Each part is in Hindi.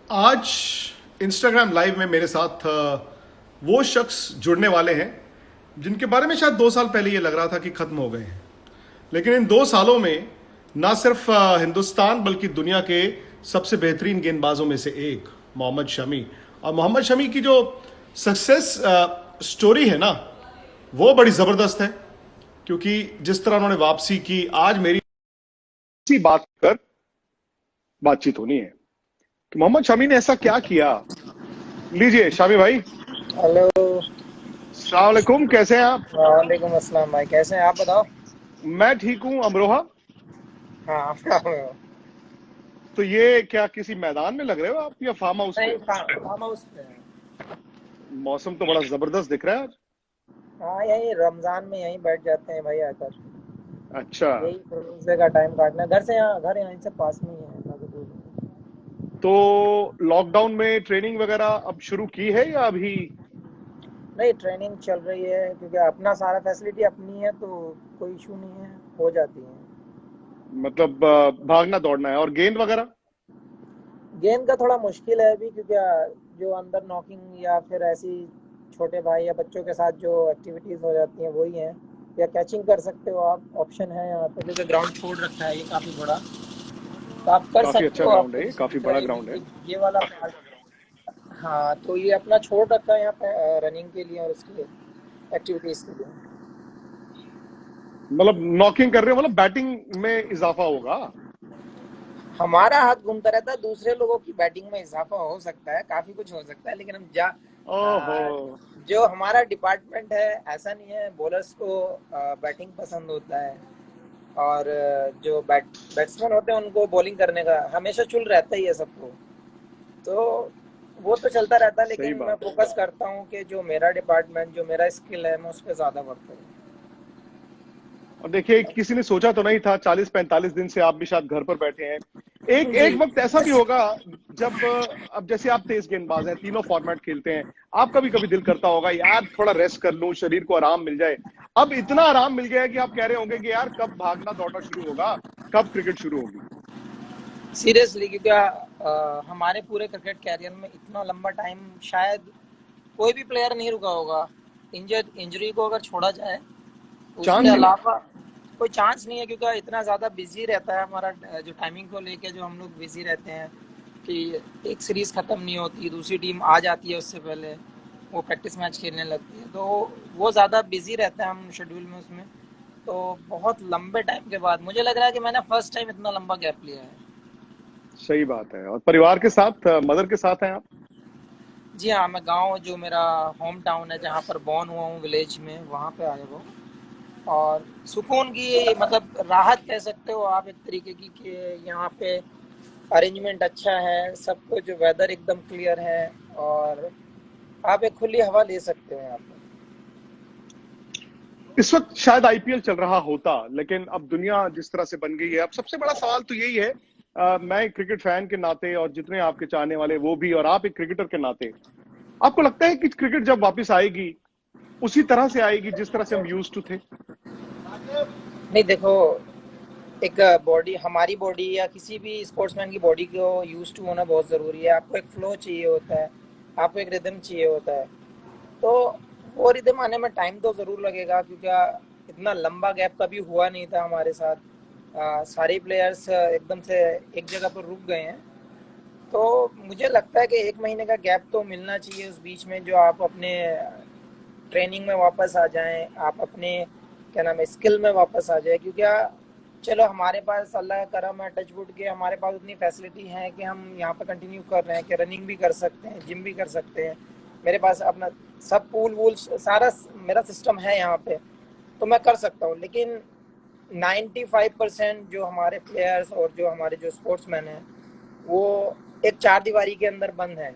आज इंस्टाग्राम लाइव में मेरे साथ वो शख्स जुड़ने वाले हैं जिनके बारे में शायद 2 साल पहले ये लग रहा था कि खत्म हो गए हैं, लेकिन इन 2 सालों में ना सिर्फ हिंदुस्तान बल्कि दुनिया के सबसे बेहतरीन गेंदबाजों में से एक मोहम्मद शमी, और मोहम्मद शमी की जो सक्सेस स्टोरी है ना, वो बड़ी ज़बरदस्त है। क्योंकि जिस तरह उन्होंने वापसी की, आज मेरी इसी बात पर बातचीत होनी है कि मोहम्मद शमी ने ऐसा क्या किया। लीजिए शामी भाई। हेलो। अस्सलाम वालेकुम, कैसे हैं आप? वालेकुम अस्सलाम भाई, कैसे हैं आप बताओ। मैं ठीक हूं, अमरोहा। हाँ तो ये क्या किसी मैदान में लग रहे हो आप या फार्म हाउस नहीं, पे? फार्म हाउस पे हैं। मौसम तो बड़ा जबरदस्त दिख रहा है आज। हाँ, यही रमजान में यहीं बैठ जाते हैं भाई आकर। अच्छा, यही रोजे का टाइम काटना है। घर से यहाँ, घर यहीं से पास में ही है, ज्यादा दूर नहीं। तो लॉकडाउन में ट्रेनिंग वगैरह अब शुरू की है या अभी? नहीं, ट्रेनिंग चल रही है क्योंकि अपना सारा फैसिलिटी अपनी है, तो कोई इशू नहीं है, हो जाती है। मतलब भागना दौड़ना है और गेंद वगैरह? गेंद का थोड़ा मुश्किल है अभी क्योंकि जो अंदर नॉकिंग या फिर ऐसी छोटे भाई या बच्चों के साथ जो एक्टिविटीज़ हो जाती हैं वही हैं। या कैचिंग कर सकते हो आप, ऑप्शन है यहाँ पे क्योंकि ग्राउंड छोड़ रखा है ये काफ़ी बड़ा, तो आप कर काफी सकते अच्छा हो। ग्राउंड आपको है, ये जिसकी काफी बड़ा चाहिए ग्राउंड है। ये वाला पार्ट। हाँ, तो ये अपना छोड़ रखा है यहाँ पे रनिंग के लिए और उसके एक्टिविटीज़ के लिए। मतलब नॉकिंग कर रहे हो, मतलब बैटिंग में इजाफा होगा। हमारा हाथ घूमता रहता है, दूसरे लोगों की बैटिंग में इजाफा हो सकता है, काफी कुछ हो सकता है, लेकिन ओहो। आ, जो हमारा डिपार्टमेंट है, ऐसा नहीं है। बॉलर्स को बैटिंग पसंद होता है और जो बैट्समैन होते हैं उनको बॉलिंग करने का हमेशा चुल रहता ही है सबको। तो वो तो चलता रहता है, सही लेकिन मैं बात है। फोकस करता हूँ कि जो मेरा डिपार्टमेंट, जो मेरा स्किल है, मैं उस पर ज्यादा वर्क करूँ। और देखिए, किसी ने सोचा तो नहीं था 40-45 दिन से आप भी शायद घर पर बैठे हैं। एक जी। एक वक्त ऐसा भी होगा जब अब जैसे आप तेज गेंदबाज हैं, तीनों फॉर्मेट खेलते हैं, आपका भी कभी दिल करता होगा यार थोड़ा रेस्ट कर लूं, शरीर को आराम मिल जाए। अब इतना आराम मिल गया है कि आप कह रहे होंगे कि यार कब भागना दौड़ना शुरू होगा, कब क्रिकेट शुरू होगी। सीरियसली, क्योंकि हमारे पूरे क्रिकेट कैरियर में इतना लंबा टाइम शायद कोई भी प्लेयर नहीं रुका होगा। इंजरी को अगर छोड़ा जाए, उसके चांस ही नहीं। अलावा कोई चांस नहीं है, क्योंकि इतना ज़्यादा बिजी रहता है हमारा जो टाइमिंग को लेके, जो हम लोग बिजी रहते हैं कि एक सीरीज़ ख़त्म नहीं होती, दूसरी टीम आ जाती है उससे पहले, वो प्रैक्टिस मैच खेलने लगती है, तो वो ज़्यादा बिजी रहता है हम शेड्यूल में उसमें। तो बहुत लंबे टाइम के बाद मुझे लग रहा है कि मैंने फर्स्ट टाइम इतना लंबा गैप लिया है। सही बात है। और परिवार के साथ, मदर के साथ हैं आप? जी हाँ, मैं गांव, जो मेरा होम टाउन है, जहाँ पर बॉर्न हुआ हूँ, विलेज में, वहाँ पे आया हुआ हूँ। और सुकून की, मतलब राहत कह सकते हो आप एक तरीके की, कि यहाँ पे अरेंजमेंट अच्छा है, सब कुछ, वेदर एकदम क्लियर है और आप एक खुली हवा ले सकते हो यहाँ पे। इस वक्त शायद आईपीएल चल रहा होता, लेकिन अब दुनिया जिस तरह से बन गई है, अब सबसे बड़ा सवाल तो यही है। मैं एक क्रिकेट फैन के नाते और जितने आपके चाहने वाले वो भी, और आप एक क्रिकेटर के नाते, आपको लगता है कि क्रिकेट जब वापस आएगी उसी तरह से आएगी जिस तरह से हम यूज्ड टू थे? नहीं, देखो, एक बॉडी, हमारी बॉडी या किसी भी स्पोर्ट्समैन की बॉडी को यूज टू होना बहुत ज़रूरी है। आपको एक फ्लो चाहिए होता है, आपको एक रिदम चाहिए होता है। तो वो रिदम आने में टाइम तो ज़रूर लगेगा, क्योंकि इतना लंबा गैप कभी हुआ नहीं था हमारे साथ। सारे प्लेयर्स एकदम से एक जगह पर रुक गए हैं। तो मुझे लगता है कि 1 महीने का गैप तो मिलना चाहिए उस बीच में, जो आप अपने ट्रेनिंग में वापस आ जाएं, आप अपने क्या नाम है स्किल में वापस आ जाए। क्योंकि चलो, हमारे पास अल्लाह का करम है, टचवुड के, हमारे पास उतनी फैसिलिटी है कि हम यहाँ पे कंटिन्यू कर रहे हैं, कि रनिंग भी कर सकते हैं, जिम भी कर सकते हैं। मेरे पास अपना सब पूल वूल सारा मेरा सिस्टम है यहाँ पे, तो मैं कर सकता हूँ। लेकिन 95% जो हमारे प्लेयर्स और जो हमारे जो स्पोर्ट्समैन हैं, वो एक चार दीवारी के अंदर बंद हैं,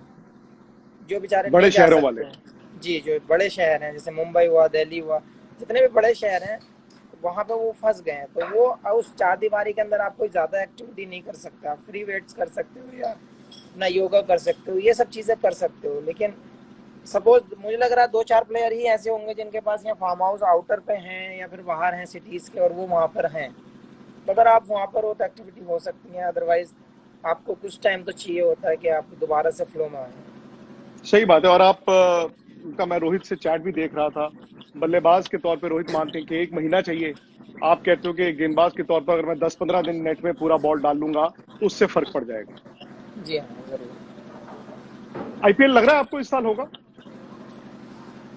जो बेचारे बड़े नहीं जा शहरों वाले। सकते हैं। जी, जो बड़े शहर हैं, जैसे मुंबई हुआ, दिल्ली हुआ, जितने भी बड़े शहर हैं, वहाँ पे वो फंस गए हैं। तो वो उस चार दीवारी के अंदर आप कोई ज़्यादा एक्टिविटी नहीं कर सकते। आप फ्री वेट्स कर सकते हो या अपना योगा कर सकते हो, ये सब चीज़ें कर सकते हो। लेकिन सपोज मुझे लग रहा है 2-4 प्लेयर ही ऐसे होंगे जिनके पास यहाँ फार्म हाउस आउटर पे हैं या फिर बाहर हैं सिटीज़ के, और वो वहाँ पर हैं। तो अगर आप वहाँ पर हो तो एक्टिविटी हो सकती है, अदरवाइज आपको कुछ टाइम तो चाहिए होता है कि आप दोबारा से फ्लो में आए। सही बात है। और आप का मैं रोहित से चैट भी देख रहा था, बल्लेबाज के तौर पे रोहित मानते हैं कि 1 महीना चाहिए। आप कहते हो कि गेंदबाज के तौर पर अगर मैं 10-15 दिन नेट में पूरा बॉल डाल लूंगा तो उससे फर्क पड़ जाएगा। जी हाँ, जरूर। आईपीएल लग रहा है आपको इस साल होगा?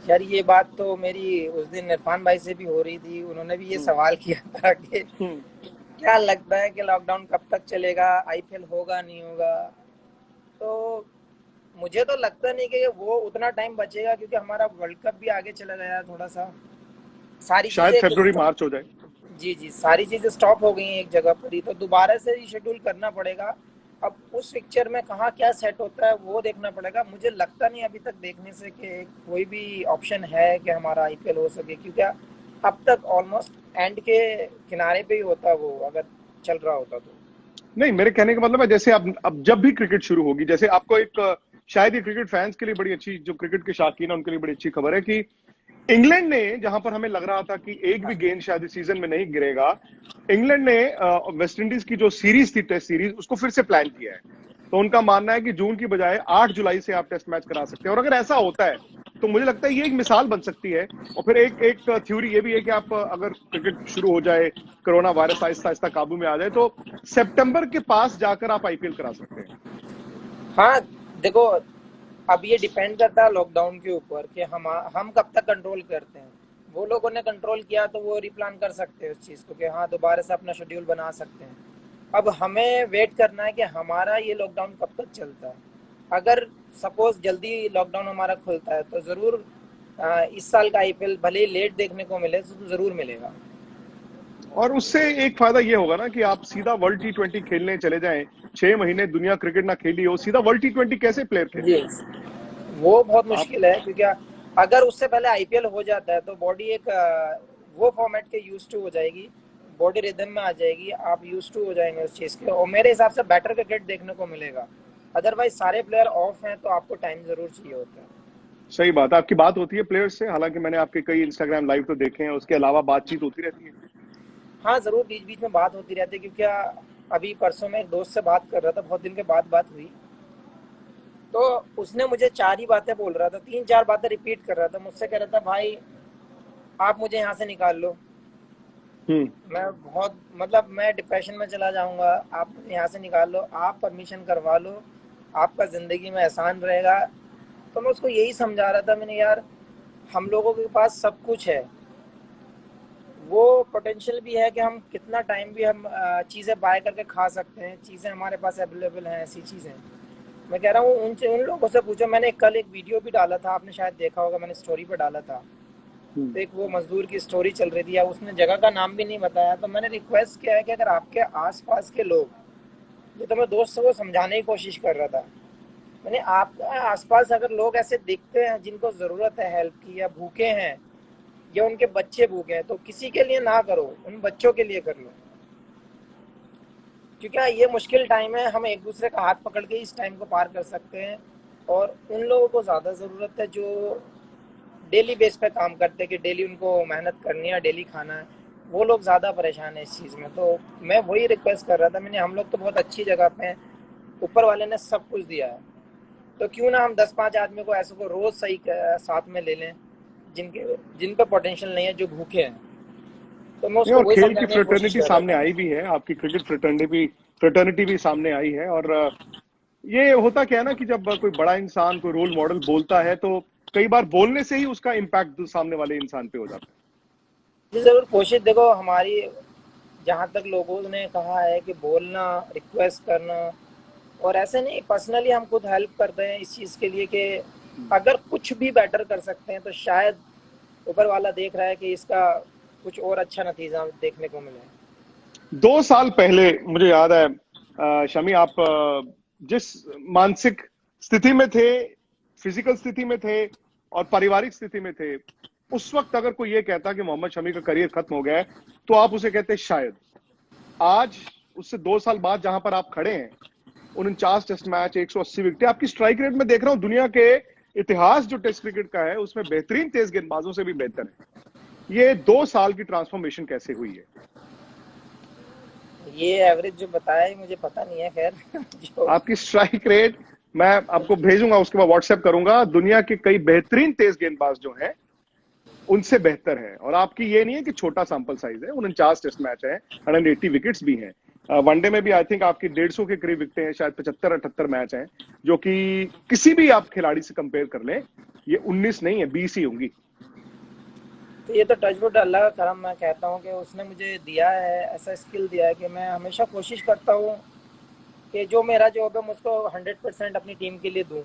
यार ये बात तो मेरी उस दिन इरफान भाई से भी हो रही थी, उन्होंने भी ये हम्म। सवाल किया था कि हम्म। क्या लगता है कि लॉकडाउन कब तक चलेगा, आईपीएल होगा नहीं होगा। तो मुझे तो लगता नहीं कि वो उतना टाइम बचेगा, क्योंकि हमारा वर्ल्ड कप भी आगे चला गया है थोड़ा सा। सारी शायद चीजें फरवरी मार्च हो जाए। जी जी, सारी चीजें स्टॉप हो गई हैं एक जगह पर ही, तो दोबारा से रिशेड्यूल करना पड़ेगा। अब उस पिक्चर में कहाँ क्या सेट होता है वो देखना पड़ेगा। मुझे लगता नहीं अभी तक देखने से कि कोई भी ऑप्शन है कि हमारा आईपीएल हो सके, क्योंकि अब तक ऑलमोस्ट एंड के किनारे पे ही होता वो, अगर चल रहा होता तो। नहीं, मेरे कहने का मतलब है जैसे अब जब भी क्रिकेट शुरू होगी, जैसे आपको एक शायद ये क्रिकेट फैंस के लिए बड़ी अच्छी, जो क्रिकेट के शौकीन है उनके लिए बड़ी अच्छी खबर है कि इंग्लैंड ने, जहां पर हमें लग रहा था कि एक भी गेंद शायद इस सीजन में नहीं गिरेगा, इंग्लैंड ने वेस्ट इंडीज की जो सीरीज थी, टेस्ट सीरीज, उसको फिर से प्लान किया है। तो उनका मानना है कि जून की बजाय 8 जुलाई से आप टेस्ट मैच करा सकते हैं। और अगर ऐसा होता है तो मुझे लगता है ये एक मिसाल बन सकती है। और फिर एक एक थ्योरी ये भी है कि आप अगर क्रिकेट शुरू हो जाए, कोरोना वायरस आहिस्ता आहिस्ता काबू में आ जाए, तो सितंबर के पास जाकर आप आईपीएल करा सकते हैं। हाँ, देखो, अब ये डिपेंड करता है लॉकडाउन के ऊपर कि हम कब तक कंट्रोल करते हैं। वो लोगों ने कंट्रोल किया तो वो रिप्लान कर सकते हैं उस चीज़ को कि हाँ दोबारा से अपना शेड्यूल बना सकते हैं। अब हमें वेट करना है कि हमारा ये लॉकडाउन कब तक चलता है। अगर सपोज जल्दी लॉकडाउन हमारा खुलता है तो ज़रूर इस साल का आईपीएल भले ही लेट देखने को मिले तो ज़रूर मिलेगा। और उससे एक फायदा ये होगा ना कि आप सीधा वर्ल्ड T20 खेलने चले जाएं। 6 महीने दुनिया क्रिकेट ना खेली हो, सीधा वर्ल्ड T20 कैसे प्लेयर जी, खेलेगा? वो बहुत आप मुश्किल है, क्योंकि अगर उससे पहले आईपीएल हो जाता है तो बॉडी एक वो फॉर्मेट के यूज टू हो जाएगी, बॉडी रिदम में आ जाएगी, आप यूज टू हो जाएंगे उस चीज़ के, और मेरे हिसाब से बेटर क्रिकेट देखने को मिलेगा। अदरवाइज सारे प्लेयर ऑफ हैं तो आपको टाइम जरूर चाहिए होता है। सही बात है, आपकी बात होती है प्लेयर्स से? हालांकि मैंने आपके कई इंस्टाग्राम लाइव तो देखे हैं, उसके अलावा बातचीत होती रहती है? हाँ ज़रूर, बीच बीच में बात होती रहती है, क्योंकि अभी परसों में एक दोस्त से बात कर रहा था, बहुत दिन के बाद बात हुई। तो उसने मुझे 4 ही बातें बोल रहा था, 3-4 बातें रिपीट कर रहा था, मुझसे कह रहा था भाई आप मुझे यहाँ से निकाल लो, हम्म। मैं बहुत मतलब मैं डिप्रेशन में चला जाऊंगा, आप मुझे यहाँ से निकाल लो, आप परमिशन करवा लो, आपका ज़िंदगी में एहसान रहेगा। तो मैं उसको यही समझा रहा था, मैंने यार हम लोगों के पास सब कुछ है, वो पोटेंशियल भी है कि हम कितना टाइम भी हम चीज़ें बाय करके खा सकते हैं, चीज़ें हमारे पास अवेलेबल हैं, ऐसी चीज़ें। मैं कह रहा हूँ उनसे, उन लोगों से पूछो। मैंने कल एक वीडियो भी डाला था, आपने शायद देखा होगा, मैंने स्टोरी पे डाला था। हम्म। तो एक वो मजदूर की स्टोरी चल रही थी, या उसने जगह का नाम भी नहीं बताया, तो मैंने रिक्वेस्ट किया है कि अगर आपके आसपास के लोग, ये तो मैं दोस्त को समझाने की कोशिश कर रहा था, मैंने आपके आसपास अगर लोग ऐसे दिखते हैं जिनको ज़रूरत है हेल्प की, या भूखे हैं, या उनके बच्चे भूखे हैं, तो किसी के लिए ना करो, उन बच्चों के लिए कर लो। क्योंकि ये मुश्किल टाइम है, हम एक दूसरे का हाथ पकड़ के इस टाइम को पार कर सकते हैं। और उन लोगों को ज़्यादा ज़रूरत है जो डेली बेस पे काम करते हैं, कि डेली उनको मेहनत करनी है, डेली खाना है, वो लोग ज़्यादा परेशान है इस चीज़ में। तो मैं वही रिक्वेस्ट कर रहा था, मैंने हम लोग तो बहुत अच्छी जगह पे हैं, ऊपर वाले ने सब कुछ दिया है, तो क्यों ना हम 10-5 आदमी को ऐसे को रोज़ सही साथ में ले लें, जिन पे पोटेंशियल नहीं है, जो भूखे हैं। तो मैं नहीं, उसको और वही खेल की समझाने की कोशिश फ्रेटर्निटी कर रहा सामने था। आई भी है, आपकी क्रिकेट फ्रेटर्निटी भी सामने आई है। और ये होता क्या है ना कि जब कोई बड़ा इंसान, कोई रोल मॉडल बोलता है तो कई बार बोलने से ही उसका इम्पैक्ट सामने वाले इंसान पे हो जाता जी ज़रूर, कोशिश देखो हमारी, जहाँ तक लोगों ने कहा है कि बोलना, रिक्वेस्ट करना, और ऐसे नहीं, पर्सनली हम खुद हेल्प करते हैं इस चीज़ के लिए कि है। अगर कुछ भी बेटर कर सकते हैं तो शायद ऊपर वाला देख रहा है कि इसका कुछ और अच्छा नतीजा देखने को मिले। 2 साल पहले मुझे याद है, शमी, आप जिस मानसिक स्थिति में थे, फिजिकल स्थिति में थे और पारिवारिक स्थिति में थे, उस वक्त अगर कोई ये कहता कि मोहम्मद शमी का करियर खत्म हो गया है, तो आप उसे कहते शायद। आज उससे 2 साल बाद जहां पर आप खड़े हैं, 49 टेस्ट मैच, 180 विकेट, आपकी स्ट्राइक रेट में देख रहा हूं दुनिया के इतिहास जो टेस्ट क्रिकेट का है उसमें बेहतरीन तेज गेंदबाजों से भी बेहतर है। ये 2 साल की ट्रांसफॉर्मेशन कैसे हुई है? ये एवरेज जो बताया है मुझे पता नहीं है, खैर जो आपकी स्ट्राइक रेट मैं आपको भेजूंगा, उसके बाद व्हाट्सएप करूंगा, दुनिया के कई बेहतरीन तेज गेंदबाज जो हैं उनसे बेहतर है। और आपकी ये नहीं है कि छोटा सैंपल साइज है, 49 टेस्ट मैच है, 180 विकेट्स भी हैं। वनडे में भी आई थिंक आपकी 150 के करीब विकेटें हैं, शायद 75-78 मैच हैं, जो कि किसी भी आप खिलाड़ी से कंपेयर कर लें ये 19 नहीं है, 20 ही होंगी। तो ये तो टचवुड अल्लाह का करम, मैं कहता हूँ कि उसने मुझे दिया है, ऐसा स्किल दिया है कि मैं हमेशा कोशिश करता हूँ कि जो मेरा जॉब है मैं उसको 100% अपनी टीम के लिए दूँ।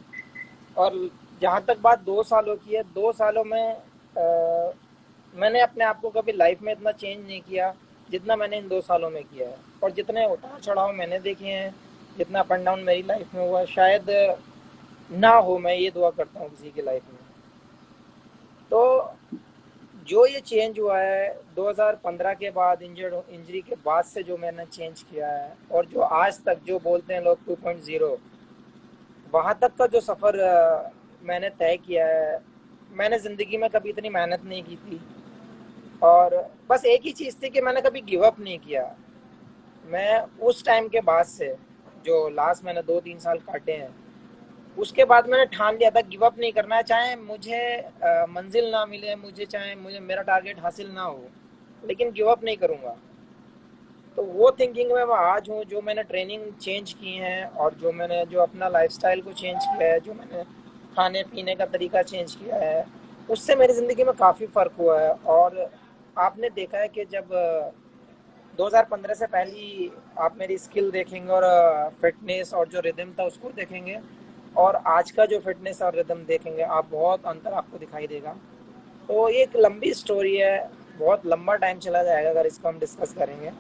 और जहाँ तक बात 2 सालों की है, 2 सालों में मैंने अपने आप को कभी लाइफ में इतना चेंज नहीं किया जितना मैंने इन 2 सालों में किया है। और जितने उतार चढ़ाव मैंने देखे हैं, जितना अप एंड डाउन मेरी लाइफ में हुआ है, शायद ना हो, मैं ये दुआ करता हूँ किसी की लाइफ में। तो जो ये चेंज हुआ है 2015 के बाद, इंजरी के बाद से जो मैंने चेंज किया है, और जो आज तक जो बोलते हैं लोग 2.0, वहाँ तक का जो सफ़र मैंने तय किया है। मैंने ज़िंदगी में कभी इतनी मेहनत नहीं की थी, और बस एक ही चीज़ थी कि मैंने कभी गिव अप नहीं किया। मैं उस टाइम के बाद से, जो लास्ट मैंने 2-3 साल काटे हैं, उसके बाद मैंने ठान लिया था गिव अप नहीं करना है, चाहे मुझे मंजिल ना मिले, मुझे चाहे मुझे मेरा टारगेट हासिल ना हो, लेकिन गिव अप नहीं करूँगा। तो वो थिंकिंग में मैं आज हूँ। जो मैंने ट्रेनिंग चेंज की हैं, और जो अपना लाइफस्टाइल को चेंज किया है, जो मैंने खाने पीने का तरीका चेंज किया है, उससे मेरी ज़िंदगी में काफ़ी फ़र्क हुआ है। और आपने देखा है कि जब 2015 से पहले आप मेरी स्किल देखेंगे और फिटनेस और जो रिदम था उसको देखेंगे, और आज का जो फिटनेस और रिदम देखेंगे, आप बहुत अंतर आपको दिखाई देगा। तो ये एक लंबी स्टोरी है, बहुत लंबा टाइम चला जाएगा अगर इसको हम डिस्कस करेंगे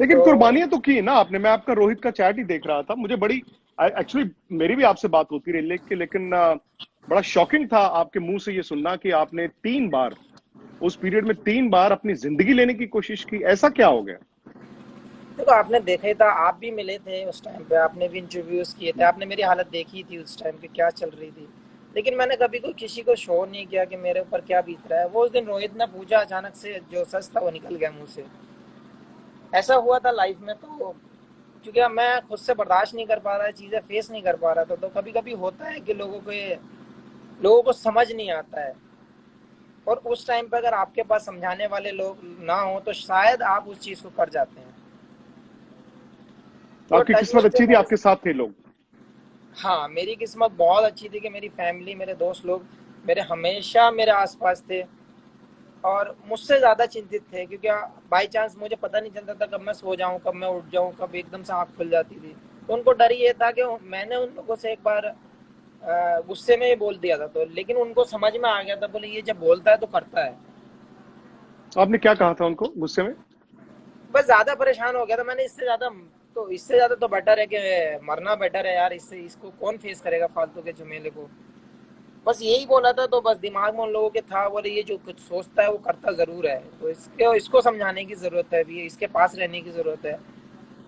लेकिन तो। कुर्बानियां तो की ना आपने। मैं आपका रोहित का चैट ही देख रहा था, मुझे बड़ी एक्चुअली मेरी भी आपसे बात होती रही लेकिन बड़ा शॉकिंग था आपके मुंह से ये सुनना कि आपने 3 बार उस पीरियड में 3 बार अपनी जिंदगी लेने की कोशिश की। ऐसा क्या हो गया? देखो, आपने देखा ही था, आप भी मिले थे उस टाइम पे, आपने भी इंटरव्यूज किए थे, आपने मेरी हालत देखी थी उस टाइम पे क्या चल रही थी। लेकिन मैंने कभी कोई किसी को शो नहीं किया कि मेरे ऊपर क्या बीत रहा है। वो उस दिन रोहित ने पूछा, अचानक से जो सच था वो निकल गया मुंह से। ऐसा हुआ था लाइफ में, तो क्योंकि अब मैं खुद से बर्दाश्त नहीं कर पा रहा, चीज़ें फेस नहीं कर पा रहा था, तो कभी कभी होता है कि लोगों को समझ नहीं आता है। और उस टाइम पे अगर आपके पास समझाने वाले लोग ना हो तो शायद आप उस चीज़ को कर जाते हैं। तो आपकी टच किस्मत वुड अच्छी थी, मेरे, आपके साथ थे लोग। हाँ, मेरी किस्मत बहुत अच्छी थी कि मेरी फैमिली, मेरे दोस्त लोग मेरे हमेशा मेरे आसपास थे, और मुझसे ज़्यादा चिंतित थे। क्योंकि बाई चांस मुझे पता नहीं चलता था कब मैं सो जाऊं, कब मैं उठ जाऊं, कब एकदम से आँख खुल जाती थी। तो उनको डर ये था कि मैंने उन लोगों से एक बार गुस्से में ही बोल दिया था, तो लेकिन उनको समझ में आ गया था, बोले ये जब बोलता है तो करता है। आपने क्या कहा था उनको गुस्से में? बस ज़्यादा परेशान हो गया था मैंने। इससे ज़्यादा तो बेटर है कि मरना बेटर है यार, इससे इसको कौन फेस करेगा फालतू के झमेले को। बस यही बोला था। तो बस दिमाग में उन लोगों के था, बोले ये जो कुछ सोचता है वो करता ज़रूर है, तो इसको समझाने की ज़रूरत है, अभी इसके पास रहने की ज़रूरत है।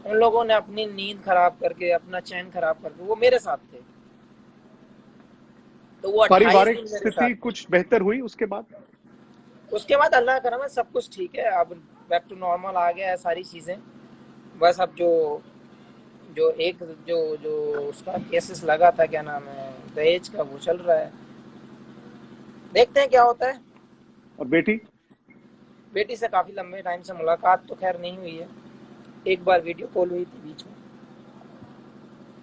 उन लोगों ने अपनी नींद खराब करके, अपना चैन खराब करके वो मेरे साथ थे। तो वो 28 पारिवारिक दिन मेरे साथ स्थिति थे। कुछ बेहतर हुई उसके बाद? उसके बाद अल्लाह का करम है, सब कुछ ठीक है, अब बैक टू नॉर्मल आ गया है सारी चीज़ें। बस अब जो जो एक जो जो उसका केसेस लगा था, क्या नाम है, दहेज का, वो चल रहा है। देखते हैं क्या होता है। और बेटी? बेटी से काफ़ी लंबे टाइम से मुलाकात तो खैर नहीं हुई है। एक बार वीडियो कॉल हुई थी बीच में।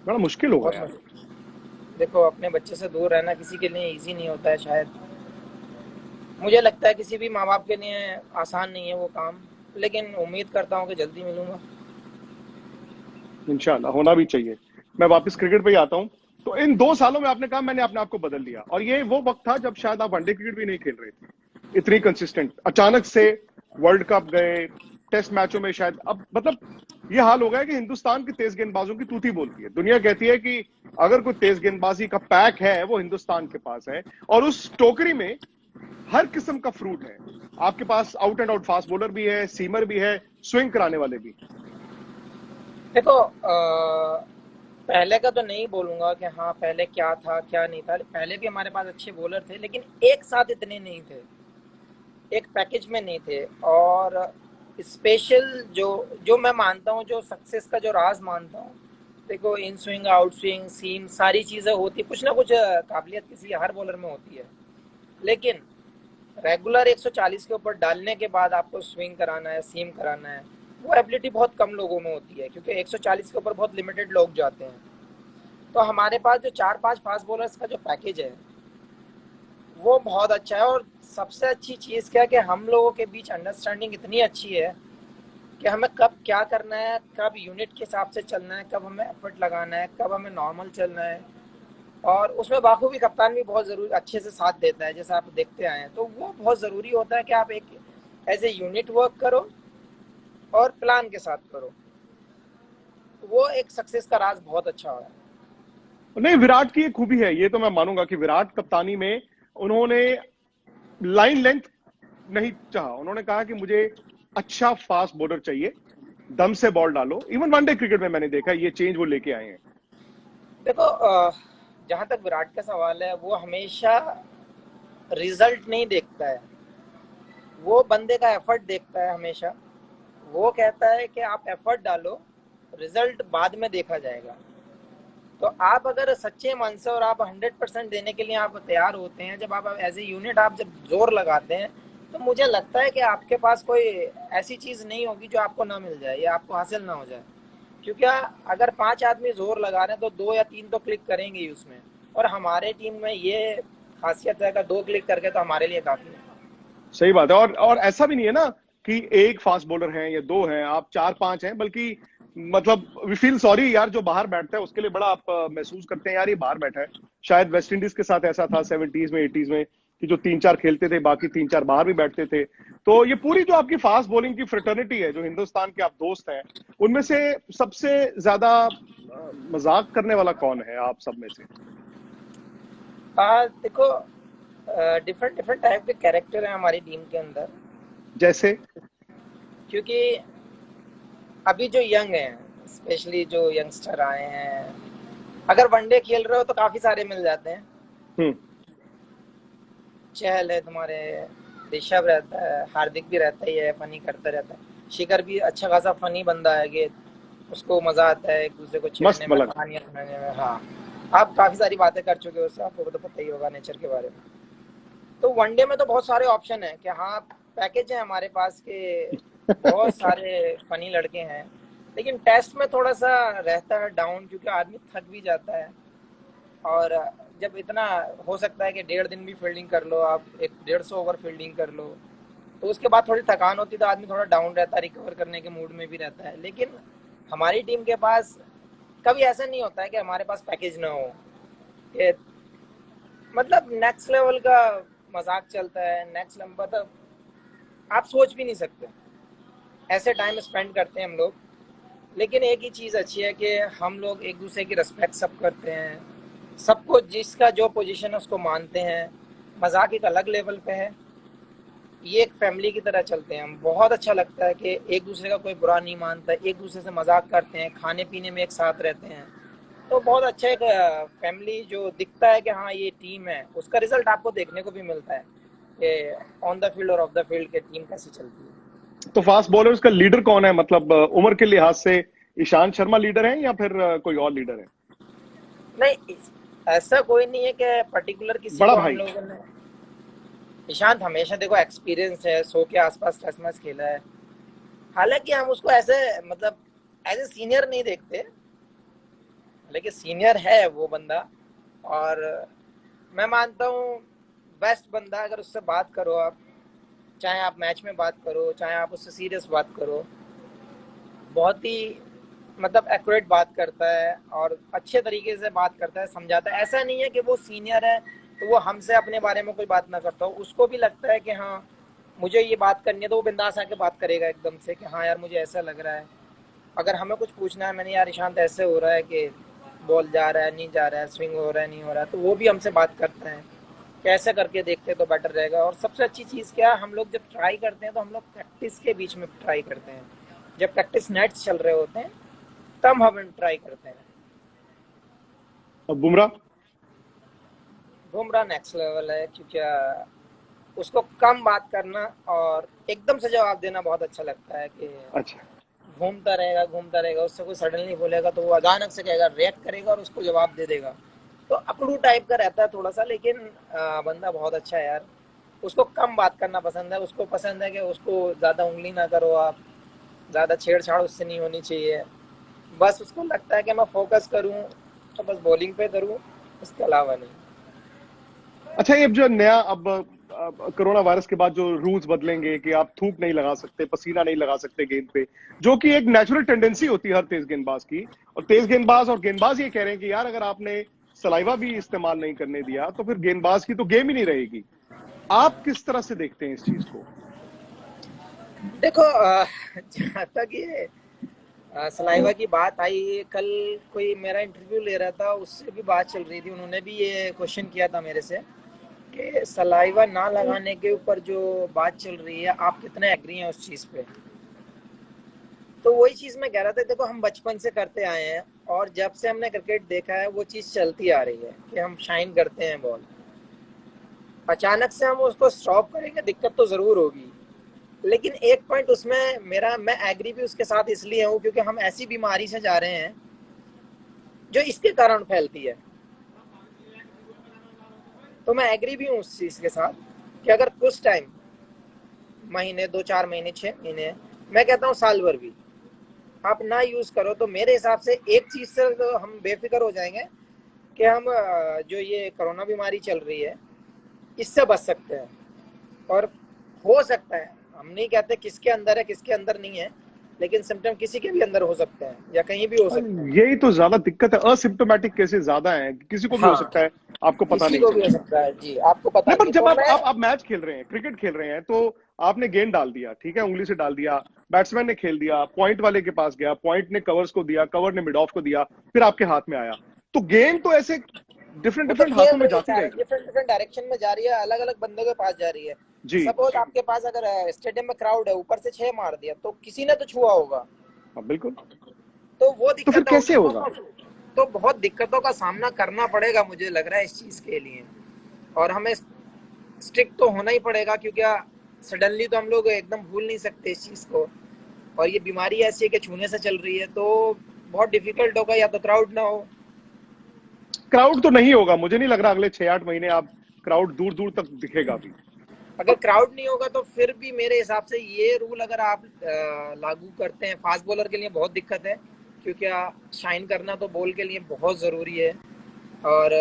बड़ा मुश्किल होगा बहुत यार। मुश्किल। देखो, अपने बच्चे से दूर रहना किसी के लिए इजी नहीं होता है शायद। मुझे लगता है किसी भी माँ बाप के लिए आसान नहीं है वो काम, लेकिन उम्मीद करता हूँ कि जल्दी मिलूंगा। इंशाल्लाह होना भी चाहिए। मैं वापस क्रिकेट पे ही आता हूँ। तो इन 2 सालों में आपने कहा मैंने अपने आप को बदल लिया, और ये वो वक्त था जब शायद आप वनडे क्रिकेट भी नहीं खेल रहे थे इतनी कंसिस्टेंट। अचानक से वर्ल्ड कप गए, टेस्ट मैचों में शायद अब मतलब ये हाल हो गया कि हिंदुस्तान के तेज गेंदबाजों की तूती बोलती है। दुनिया कहती है कि अगर कोई तेज गेंदबाजी का पैक है वो हिंदुस्तान के पास है, और उस टोकरी में हर किस्म का फ्रूट है। आपके pass out and out fast bowler भी है, सीमर भी है, स्विंग कराने वाले भी। देखो, पहले का तो नहीं बोलूंगा कि हाँ पहले क्या था क्या नहीं था। पहले भी हमारे पास अच्छे बॉलर थे, लेकिन एक साथ इतने नहीं थे, एक पैकेज में नहीं थे। और स्पेशल जो जो मैं मानता हूँ, जो सक्सेस का जो राज मानता हूँ, देखो इन स्विंग, आउट स्विंग, सीम, सारी चीज़ें होती, कुछ ना कुछ काबिलियत किसी हर बॉलर में होती है। लेकिन रेगुलर 140 के ऊपर डालने के बाद आपको स्विंग कराना है, सीम कराना है, वो एबिलिटी बहुत कम लोगों में होती है, क्योंकि 140 के ऊपर बहुत लिमिटेड लोग जाते हैं। तो हमारे पास जो 4-5 फास्ट बॉलर्स का जो पैकेज है वो बहुत अच्छा है। और सबसे अच्छी चीज़ क्या है कि हम लोगों के बीच अंडरस्टैंडिंग इतनी अच्छी है कि हमें कब क्या करना है, कब यूनिट के हिसाब से चलना है, कब हमें एफर्ट लगाना है, कब हमें नॉर्मल चलना है। और उसमें बाखूबी कप्तान भी बहुत ज़रूरी अच्छे से साथ देता है, जैसा आप देखते आए हैं। तो वो बहुत ज़रूरी होता है कि आप एक एज ए यूनिट वर्क करो और प्लान के साथ करो। वो एक सक्सेस का राज बहुत अच्छा है। नहीं, विराट की एक खूबी है, ये तो मैं मानूंगा कि विराट कप्तानी में उन्होंने लाइन लेंथ नहीं चाहा। उन्होंने कहा कि मुझे अच्छा फास्ट बॉलर चाहिए, दम से बॉल डालो। इवन वनडे क्रिकेट में मैंने देखा ये चेंज वो लेके आए हैं। देखो जहाँ तक विराट का सवाल है, वो हमेशा रिजल्ट नहीं देखता है, वो बंदे का एफर्ट देखता है हमेशा। वो कहता है कि आप एफर्ट डालो, रिजल्ट बाद में देखा जाएगा। तो आप अगर सच्चे मन से और आप 100% देने के लिए आप तैयार होते हैं, जब आप एज ए यूनिट आप जब जोर लगाते हैं, तो मुझे लगता है कि आपके पास कोई ऐसी चीज़ नहीं होगी जो आपको ना मिल जाए या आपको हासिल ना हो जाए। क्योंकि अगर 5 आदमी जोर लगा रहे हैं तो 2 या 3 तो क्लिक करेंगे ही उसमें। और हमारे टीम में ये खासियत है, अगर 2 क्लिक करके तो हमारे लिए काफ़ी है। सही बात है। और ऐसा भी नहीं है ना कि एक फास्ट बॉलर है या दो हैं, आप चार पांच हैं, बल्कि मतलब वी फील सॉरी यार, जो बाहर बैठता है उसके लिए बड़ा आप महसूस करते हैं यार, ये बाहर बैठा है। शायद वेस्ट इंडीज के साथ ऐसा था 70s में 80s में कि जो तीन चार खेलते थे, बाकी तीन चार बाहर भी बैठते थे। तो ये पूरी जो आपकी फास्ट बॉलिंग की फ्रेटर्निटी है, जो हिंदुस्तान के आप दोस्त हैं, उनमें से सबसे ज्यादा मजाक करने वाला कौन है आप सब में से? देखो डिफरेंट डिफरेंट टाइप के कैरेक्टर हैं हमारी टीम के अंदर। जैसे? क्योंकि अभी जो यंग हैं, स्पेशली जो यंगस्टर आए हैं, अगर वनडे खेल रहे हो तो काफ़ी सारे मिल जाते हैं। हम्म। चहल है तुम्हारे, ऋषभ रहता है, हार्दिक भी रहता ही है, फनी करता रहता है। शिखर भी अच्छा खासा फनी बंदा है कि उसको मजा आता है एक दूसरे को मस्त छेड़ने में, मलक। कहानियां सुनाने में। हाँ, आप काफी सारी बातें कर चुके हो उससे, आपको तो पता ही होगा नेचर के बारे में। तो वनडे में तो बहुत सारे ऑप्शन है कि हाँ, पैकेज है हमारे पास के, बहुत सारे फनी लड़के हैं। लेकिन टेस्ट में थोड़ा सा रहता है डाउन, क्योंकि आदमी थक भी जाता है। और जब इतना हो सकता है कि 1.5 दिन भी फील्डिंग कर लो, आप एक 150 ओवर फील्डिंग कर लो, तो उसके बाद थोड़ी थकान होती है, तो आदमी थोड़ा डाउन रहता है, रिकवर करने के मूड में भी रहता है। लेकिन हमारी टीम के पास कभी ऐसा नहीं होता है कि हमारे पास पैकेज ना हो, कि मतलब नेक्स्ट लेवल का मजाक चलता है, नेक्स्ट लेवल मतलब आप सोच भी नहीं सकते, ऐसे टाइम स्पेंड करते हैं हम लोग। लेकिन एक ही चीज़ अच्छी है कि हम लोग एक दूसरे की रिस्पेक्ट सब करते हैं, सबको जिसका जो पोजीशन है उसको मानते हैं। मजाक एक अलग लेवल पे है, ये एक फैमिली की तरह चलते हैं हम। बहुत अच्छा लगता है कि एक दूसरे का कोई बुरा नहीं मानता, एक दूसरे से मजाक करते हैं, खाने पीने में एक साथ रहते हैं। तो बहुत अच्छा एक फैमिली जो दिखता है कि हाँ ये टीम है, उसका रिजल्ट आपको देखने को भी मिलता है कि ऑन द फील्ड और ऑफ द फील्ड के टीम कैसी चलती है। तो फास्ट बॉलर्स का लीडर कौन है? मतलब उम्र के लिहाज से ईशांत शर्मा लीडर है या फिर कोई और लीडर है? नहीं, ऐसा कोई नहीं है कि पर्टिकुलर किसी बड़ा को हम भाई? लोगों ने। ईशांत हमेशा देखो एक्सपीरियंस है, 100 के आसपास टेस्ट मैच खेला है। हालांकि हम उसको ऐसे मतलब एज ए सीनियर नहीं देखते, लेकिन सीनियर है वो बंदा। और मैं मानता हूँ बेस्ट बंदा। अगर उससे बात करो आप, चाहे आप मैच में बात करो, चाहे आप उससे सीरियस बात करो, बहुत ही मतलब एक्यूरेट बात करता है और अच्छे तरीके से बात करता है, समझाता है। ऐसा नहीं है कि वो सीनियर है तो वो हमसे अपने बारे में कोई बात ना करता हो, उसको भी लगता है कि हाँ मुझे ये बात करनी है, तो वो बिंदास आके बात करेगा एकदम से कि हाँ यार मुझे ऐसा लग रहा है। अगर हमें कुछ पूछना है, मैंने यार ईशांत ऐसे हो रहा है कि बॉल जा रहा है, नहीं जा रहा है, स्विंग हो रहा है, नहीं हो रहा है, तो वो भी हमसे बात करते हैं कैसे करके देखते तो बेटर रहेगा। और सबसे अच्छी चीज़ क्या है, हम लोग जब ट्राई करते हैं तो हम लोग प्रैक्टिस के बीच में ट्राई करते हैं। जब प्रैक्टिस नेट्स चल रहे होते हैं तब हम ट्राई करते हैं। अब बुमराह? बुमराह नेक्स्ट लेवल है, क्योंकि उसको कम बात करना और एकदम से जवाब देना बहुत अच्छा लगता है कि अच्छा। घूमता रहेगा, उससे कोई सडनली बोलेगा तो वो अचानक से कहेगा, रिएक्ट करेगा और उसको जवाब दे देगा। तो अकड़ू टाइप का रहता है थोड़ा सा, लेकिन बंदा बहुत अच्छा है यार। उसको कम बात करना पसंद है, उसको पसंद है कि उसको ज़्यादा उंगली ना करो आप, ज़्यादा छेड़छाड़ उससे नहीं होनी चाहिए। बस उसको लगता है कि मैं फोकस करूं तो बस बॉलिंग पे करूं, इसके अलावा नहीं। अच्छा, ये जो नया अब कोरोना वायरस के बाद जो रूल्स बदलेंगे कि आप थूक नहीं लगा सकते, पसीना नहीं लगा सकते गेंद पे, जो कि एक नेचुरल टेंडेंसी होती है हर तेज गेंदबाज की, और तेज गेंदबाज और गेंदबाज ये कह रहे हैं कि यार अगर आपने सलाइवा भी इस्तेमाल नहीं करने दिया तो फिर गेंदबाज की तो गेम ही नहीं रहेगी। आप किस तरह से देखते हैं इस चीज को? देखो जहाँ तक ये सलाइवा की बात आई, कल कोई मेरा इंटरव्यू ले रहा था, उससे भी बात चल रही थी, उन्होंने भी ये क्वेश्चन किया था मेरे से कि सलाइवा ना लगाने के ऊपर जो बात चल रही है, आप कितने एग्री हैं उस चीज़ पे। तो वही चीज़ मैं कह रहा था, देखो हम बचपन से करते आए हैं और जब से हमने क्रिकेट देखा है वो चीज़ चलती आ रही है कि हम शाइन करते हैं बॉल। अचानक से हम उसको स्टॉप करेंगे, दिक्कत तो ज़रूर होगी। लेकिन एक पॉइंट उसमें मेरा, मैं एग्री भी उसके साथ इसलिए हूँ क्योंकि हम ऐसी बीमारी से जा रहे हैं जो इसके कारण फैलती है। तो मैं एग्री भी हूँ उस चीज़ के साथ कि अगर कुछ टाइम, महीने, 2-4 महीने, 6 महीने, मैं कहता हूँ साल भर भी आप ना यूज़ करो, तो मेरे हिसाब से एक चीज़ से तो हम बेफिक्र हो जाएंगे कि हम जो ये कोरोना बीमारी चल रही है इससे बच सकते हैं। और हो सकता है, हम नहीं कहते किसके अंदर है किसके अंदर नहीं है, लेकिन सिम्टम किसी के भी अंदर हो सकते हैं या कहीं भी हो सकते हैं। यही तो ज्यादा दिक्कत है, असिम्टोमेटिक केसेस ज्यादा हैं, किसी को भी हो हाँ, सकता है, आपको पता किसी नहीं को भी हो चलेगा। सकता है जी, आपको पता नहीं, पर नहीं। जब तो मैं आप मैच खेल रहे हैं, क्रिकेट खेल रहे हैं, तो आपने गेंद डाल दिया, ठीक है, उंगली से डाल दिया, बैट्समैन ने खेल दिया, पॉइंट वाले के पास गया, पॉइंट ने कवर्स को दिया, कवर ने मिड ऑफ को दिया, फिर आपके हाथ में आया, तो गेंद तो ऐसे डिफरेंट वो तो डिफरेंट हाथों खेल में रही जाती है, रहेगी। डिफरेंट डिफरेंट डायरेक्शन में जा रही है, अलग अलग बंदों के पास जा रही है। जी। सपोज आपके पास अगर स्टेडियम में क्राउड है, ऊपर से 6 मार दिया तो किसी ने तो छुआ होगा, हाँ, बिल्कुल। तो वो तो फिर दिक्कत है उन कैसे चीजों होगा? को। तो बहुत दिक्कतों का सामना करना पड़ेगा मुझे लग रहा है इस चीज के लिए। और हमें स्ट्रिक्ट तो होना ही पड़ेगा क्योंकि सडनली तो हम लोग एकदम भूल नहीं सकते इस चीज को। और ये बीमारी ऐसी है कि छूने से चल रही है, तो बहुत डिफिकल्ट होगा, या तो क्राउड ना हो। क्राउड तो नहीं होगा, मुझे नहीं लग रहा अगले 6-8 महीने आप क्राउड दूर दूर तक दिखेगा भी। अगर क्राउड नहीं होगा तो फिर भी मेरे हिसाब से ये रूल अगर आप लागू करते हैं, फास्ट बॉलर के लिए बहुत दिक्कत है क्योंकि शाइन करना तो बॉल के लिए बहुत ज़रूरी है। और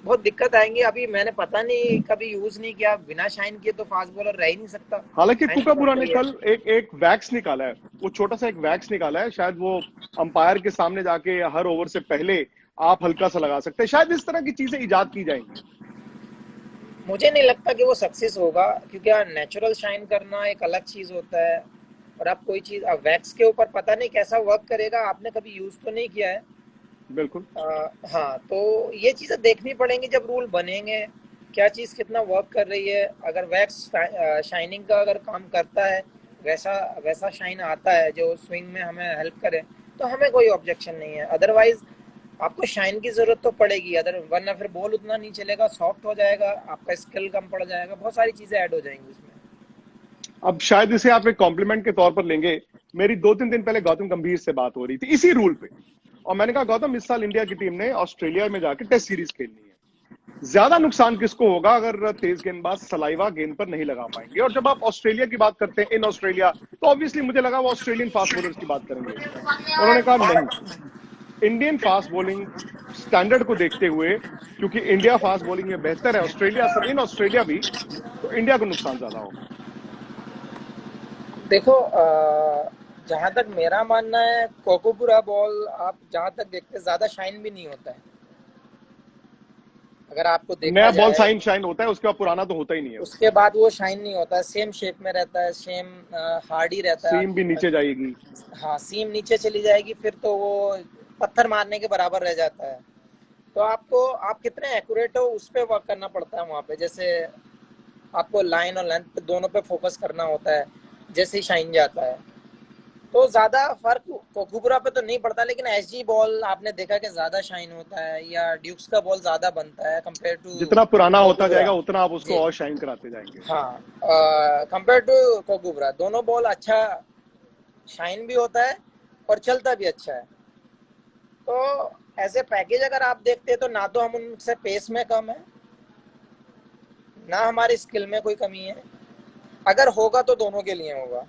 बहुत दिक्कत आएंगी। अभी मैंने पता नहीं कभी यूज़ नहीं किया, बिना शाइन किए तो फास्ट बॉलर रह ही नहीं सकता। हालांकि शाइन तो कुकाबुरा करता ने ही है। कल एक वैक्स निकाला है, वो छोटा सा एक वैक्स निकाला है, शायद वो अंपायर के सामने जाके हर ओवर से पहले आप हल्का सा लगा सकते हैं, शायद इस तरह की चीजें इजाद की जाएंगी। मुझे नहीं लगता कि वो सक्सेस होगा क्योंकि नेचुरल शाइन करना एक अलग चीज़ होता है। और आप कोई चीज़ वैक्स के ऊपर पता नहीं कैसा वर्क करेगा, आपने कभी यूज़ तो नहीं किया है। बिल्कुल। हाँ, तो ये चीज़ें देखनी पड़ेंगी जब रूल बनेंगे, क्या चीज़ कितना वर्क कर रही है। अगर वैक्स शाइनिंग का अगर काम करता है, वैसा वैसा शाइन आता है जो स्विंग में हमें हेल्प करे, तो हमें कोई ऑब्जेक्शन नहीं है। अदरवाइज आपको शाइन की ज़रूरत तो पड़ेगी, अदर वरना फिर बॉल उतना नहीं चलेगा, सॉफ्ट हो जाएगा, आपका स्किल कम पड़ जाएगा, बहुत सारी चीज़ें ऐड हो जाएंगी उसमें। अब शायद इसे आप एक कॉम्प्लीमेंट के तौर पर लेंगे, मेरी 2-3 दिन पहले गौतम गंभीर से बात हो रही थी इसी रूल पे, और मैंने कहा गौतम, इस साल इंडिया की टीम ने ऑस्ट्रेलिया में जाके टेस्ट सीरीज खेलनी है, ज्यादा नुकसान किसको होगा अगर तेज गेंदबाज सलाइवा गेंद पर नहीं लगा पाएंगे? और जब आप ऑस्ट्रेलिया की बात करते हैं इन ऑस्ट्रेलिया, तो ऑब्वियसली मुझे लगा वो ऑस्ट्रेलियन फास्ट बॉलर्स की बात करेंगे। उन्होंने कहा नहीं, इंडियन फास्ट बॉलिंग स्टैंडर्ड को देखते हुए, क्योंकि इंडिया फास्ट बॉलिंग में बेहतर है ऑस्ट्रेलिया से, इन ऑस्ट्रेलिया भी, तो इंडिया को नुकसान ज्यादा होगा। देखो जहाँ तक मेरा मानना है, कोकोपुरा बॉल आप जहाँ तक देखते हैं ज़्यादा शाइन भी नहीं होता है, अगर आपको देखा नया बॉल जाए। साइन शाइन होता है, उसके बाद पुराना तो होता ही नहीं है। उसके बाद वो शाइन नहीं होता है, सेम शेप में रहता है, सेम हार्ड ही रहता सीम भी है। नीचे जाएगी। हाँ, सीम नीचे चली जाएगी, फिर तो वो पत्थर मारने के बराबर रह जाता है। तो आपको, आप कितने एक्यूरेट हो उस पर वर्क करना पड़ता है वहाँ पे। जैसे आपको लाइन और लेंथ पे दोनों पे फोकस करना होता है, जैसे ही शाइन जाता है। तो ज्यादा फर्क कोकुबरा पे तो नहीं पड़ता, लेकिन एसजी बॉल आपने देखा कि ज्यादा शाइन होता है, या ड्यूक्स का बॉल ज्यादा बनता है कंपेयर टू जितना पुराना होता कोकुबरा। जाएगा उतना आप उसको जी और शाइन कराते जाएंगे। हाँ, कंपेयर टू कोकुबरा दोनों बॉल अच्छा शाइन भी होता है और चलता भी अच्छा है। तो एज ए पैकेज अगर आप देखते हैं तो ना तो हम उनसे पेस में कम है, ना हमारी स्किल में कोई कमी है। अगर होगा तो दोनों के लिए होगा,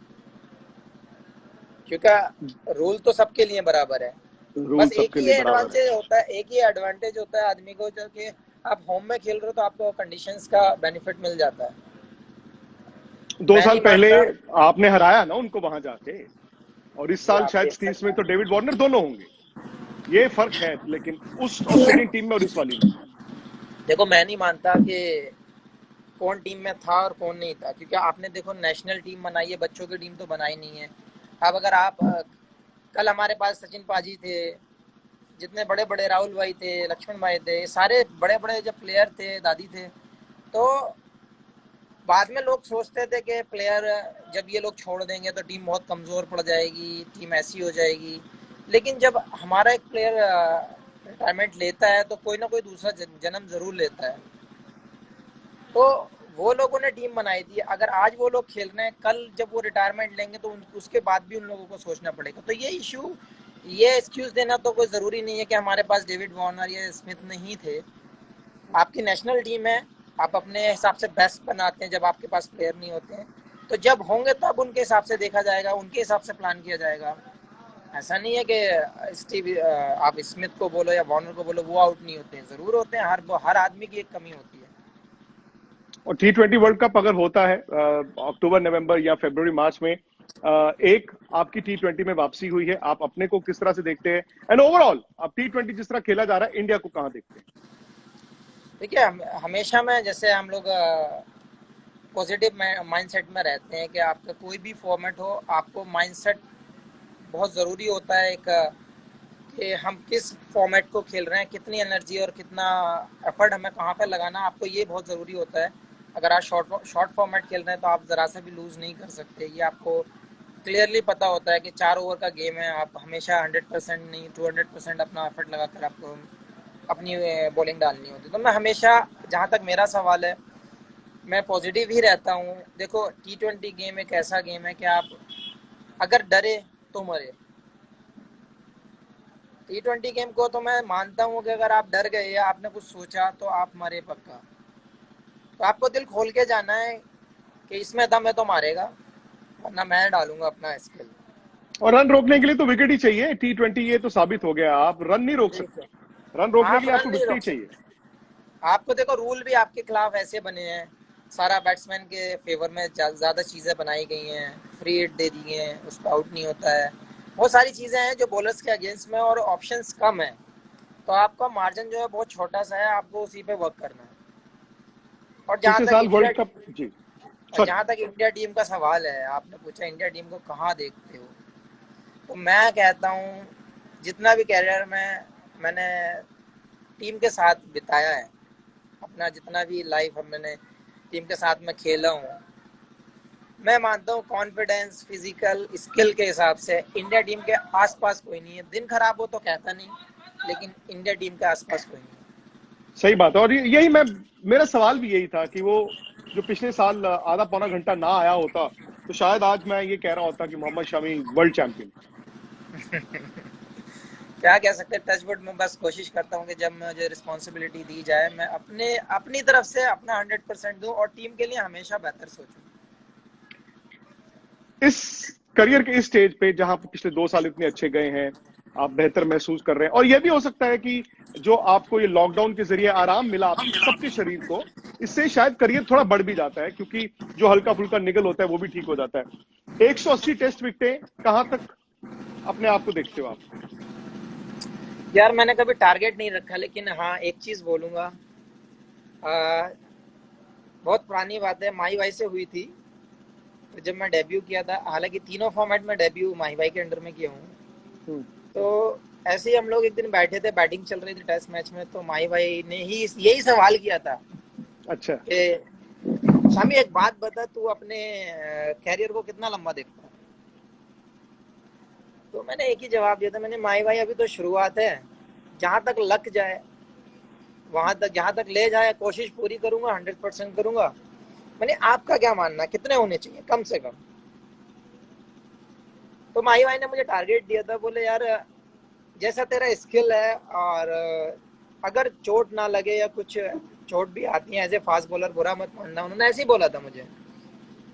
क्योंकि रूल तो सबके लिए बराबर है। रूल बस एक सबके ही लिए बराबर है। एडवांटेज होता है, एक ही एडवांटेज होता है आदमी को, जो कि आप होम में खेल रहे हो तो आपको कंडीशंस का बेनिफिट मिल जाता है। 2 साल नहीं पहले मानता आपने हराया ना उनको वहां जाके, और इस ये साल आप शायद देख स्टीव सकते स्मिथ और हैं। डेविड वार्नर दोनों होंगे। ये फर्क है, लेकिन उस ऑस्ट्रेलियन टीम में और इस वाली में। देखो मैं नहीं मानता कि कौन टीम में था और कौन नहीं था, क्योंकि आपने देखो नेशनल टीम बनाई है, बच्चों की टीम तो बनाई नहीं है। अब अगर आप कल हमारे पास सचिन पाजी थे, जितने बड़े बड़े राहुल भाई थे, लक्ष्मण भाई थे, सारे बड़े बड़े जब प्लेयर थे, दादी थे, तो बाद में लोग सोचते थे कि प्लेयर जब ये लोग छोड़ देंगे तो टीम बहुत कमज़ोर पड़ जाएगी, टीम ऐसी हो जाएगी। लेकिन जब हमारा एक प्लेयर रिटायरमेंट लेता है तो कोई ना कोई दूसरा जन्म ज़रूर लेता है। तो वो लोगों ने टीम बनाई थी, अगर आज वो लोग खेल रहे हैं, कल जब वो रिटायरमेंट लेंगे तो उसके बाद भी उन लोगों को सोचना पड़ेगा। तो ये इशू, ये एक्सक्यूज़ देना तो कोई ज़रूरी नहीं है कि हमारे पास डेविड वार्नर या स्मिथ नहीं थे। आपकी नेशनल टीम है, आप अपने हिसाब से बेस्ट बनाते हैं जब आपके पास प्लेयर नहीं होते हैं। तो जब होंगे तब उनके हिसाब से देखा जाएगा, उनके हिसाब से प्लान किया जाएगा। ऐसा नहीं है कि स्टीव आप स्मिथ को बोलो या वार्नर को बोलो वो आउट नहीं होते हैं, ज़रूर होते हैं। हर आदमी की एक कमी होती है। और T20 वर्ल्ड कप अगर होता है अक्टूबर, नवंबर या फरवरी, मार्च में, एक आपकी T20 में वापसी हुई है, आप अपने को किस तरह से देखते हैं? एंड ओवरऑल आप T20 जिस तरह खेला जा रहा है, इंडिया को कहां देखते हैं? देखिए हमेशा में जैसे हम लोग पॉजिटिव माइंडसेट में रहते हैं कि आपका कोई भी फॉर्मेट हो, आपको माइंडसेट बहुत ज़रूरी होता है एक, कि हम किस फॉर्मेट को खेल रहे हैं, कितनी एनर्जी और कितना एफर्ट हमें कहाँ पर लगाना, आपको ये बहुत ज़रूरी होता है। अगर आप शॉर्ट फॉर्मेट खेल रहे हैं तो आप ज़रा से भी लूज़ नहीं कर सकते, ये आपको क्लियरली पता होता है कि 4 ओवर का गेम है, आप हमेशा 100% नहीं 200% अपना एफर्ट लगा कर आपको अपनी बॉलिंग डालनी होती है। तो मैं हमेशा, जहाँ तक मेरा सवाल है, मैं पॉजिटिव ही रहता हूँ। देखो T20 गेम एक ऐसा गेम है कि आप अगर डरे तो मरे। T20 गेम को तो मैं मानता हूँ कि अगर आप डर गए या आपने कुछ सोचा तो आप मरे पक्का। तो आपको दिल खोल के जाना है कि इसमें दम है तो मारेगा, वरना मैं डालूंगा अपना स्किल। और रन रोकने के लिए तो विकेट ही चाहिए। T20 ये तो साबित हो गया, आप रन नहीं रोक सकते। रन रोकने के आप लिए रन आपको नहीं विकेट ही रोक चाहिए। सकते। आपको देखो रूल भी आपके खिलाफ ऐसे बने हैं, सारा बैट्समैन के फेवर में ज़्यादा चीज़ें बनाई गई हैं, फ्री हिट दे दी हैं, उस पर आउट नहीं होता है, बहुत सारी चीज़ें हैं जो बॉलर्स के अगेंस्ट में, और ऑप्शंस कम है। तो आपका मार्जिन जो है बहुत छोटा सा है, आपको उसी पे वर्क करना है। और पिछले साल वर्ल्ड कप, जी सॉरी, जहाँ तक इंडिया टीम का सवाल है, आपने पूछा इंडिया टीम को कहाँ देखते हो, तो मैं कहता हूँ जितना भी कैरियर में मैंने टीम के साथ बिताया है, अपना जितना भी लाइफ मैंने टीम के साथ में खेला हूँ, मैं मानता हूँ कॉन्फिडेंस, फिजिकल स्किल के हिसाब से इंडिया टीम के आसपास कोई नहीं है। दिन खराब हो तो कहता नहीं, लेकिन इंडिया टीम के आसपास कोई नहीं है। सही बात है। और यही मेरा सवाल भी यही था कि वो जो पिछले साल आधा पौना घंटा ना आया होता, तो शायद आज मैं ये कह रहा होता कि मोहम्मद शमी वर्ल्ड चैंपियन। क्या कह सकते हैं, टचवुड में बस कोशिश करता हूँ कि जब मुझे रिस्पॉन्सिबिलिटी दी जाए मैं अपनी तरफ से अपना 100% दूं और टीम के लिए हमेशा बेहतर सोचूं। इस करियर के इस स्टेज पे जहां पिछले 2 साल इतने अच्छे गए हैं, आप बेहतर महसूस कर रहे हैं, और यह भी हो सकता है कि जो आपको ये लॉकडाउन के जरिए आराम मिला आप सबके शरीर को, इससे शायद करियर थोड़ा बढ़ भी जाता है, क्योंकि जो हल्का फुल्का निगल होता है वो भी ठीक हो जाता है। 180 टेस्ट विकेटें, कहां तक अपने आप को देखते हो आप? यार मैंने कभी टारगेट नहीं रखा, लेकिन हाँ एक चीज बोलूंगा, बहुत पुरानी बात है, माही भाई से हुई थी। तो जब मैं डेब्यू किया था, हालांकि तीनों फॉर्मेट में डेब्यू माही भाई के अंडर में किया हूँ, तो ऐसे ही हम लोग एक दिन बैठे थे, बैटिंग चल रही थी टेस्ट मैच में, तो माही भाई ने ही यही सवाल किया था। अच्छा, कि शामी एक बात बता, तू अपने कैरियर को कितना लंबा देखता है? तो मैंने एक ही जवाब दिया था, मैंने माही भाई अभी तो शुरुआत है, जहाँ तक लग जाए वहां तक, जहाँ तक ले जाए कोशिश पूरी करूंगा, 100% करूंगा। मैंने आपका क्या मानना, कितने होने चाहिए कम से कम? तो माही भाई ने मुझे टारगेट दिया था, बोले यार जैसा तेरा स्किल है, और अगर चोट ना लगे या कुछ चोट भी आती है एज ए फास्ट बॉलर, बुरा मत मानना, उन्होंने ऐसे ही बोला था मुझे।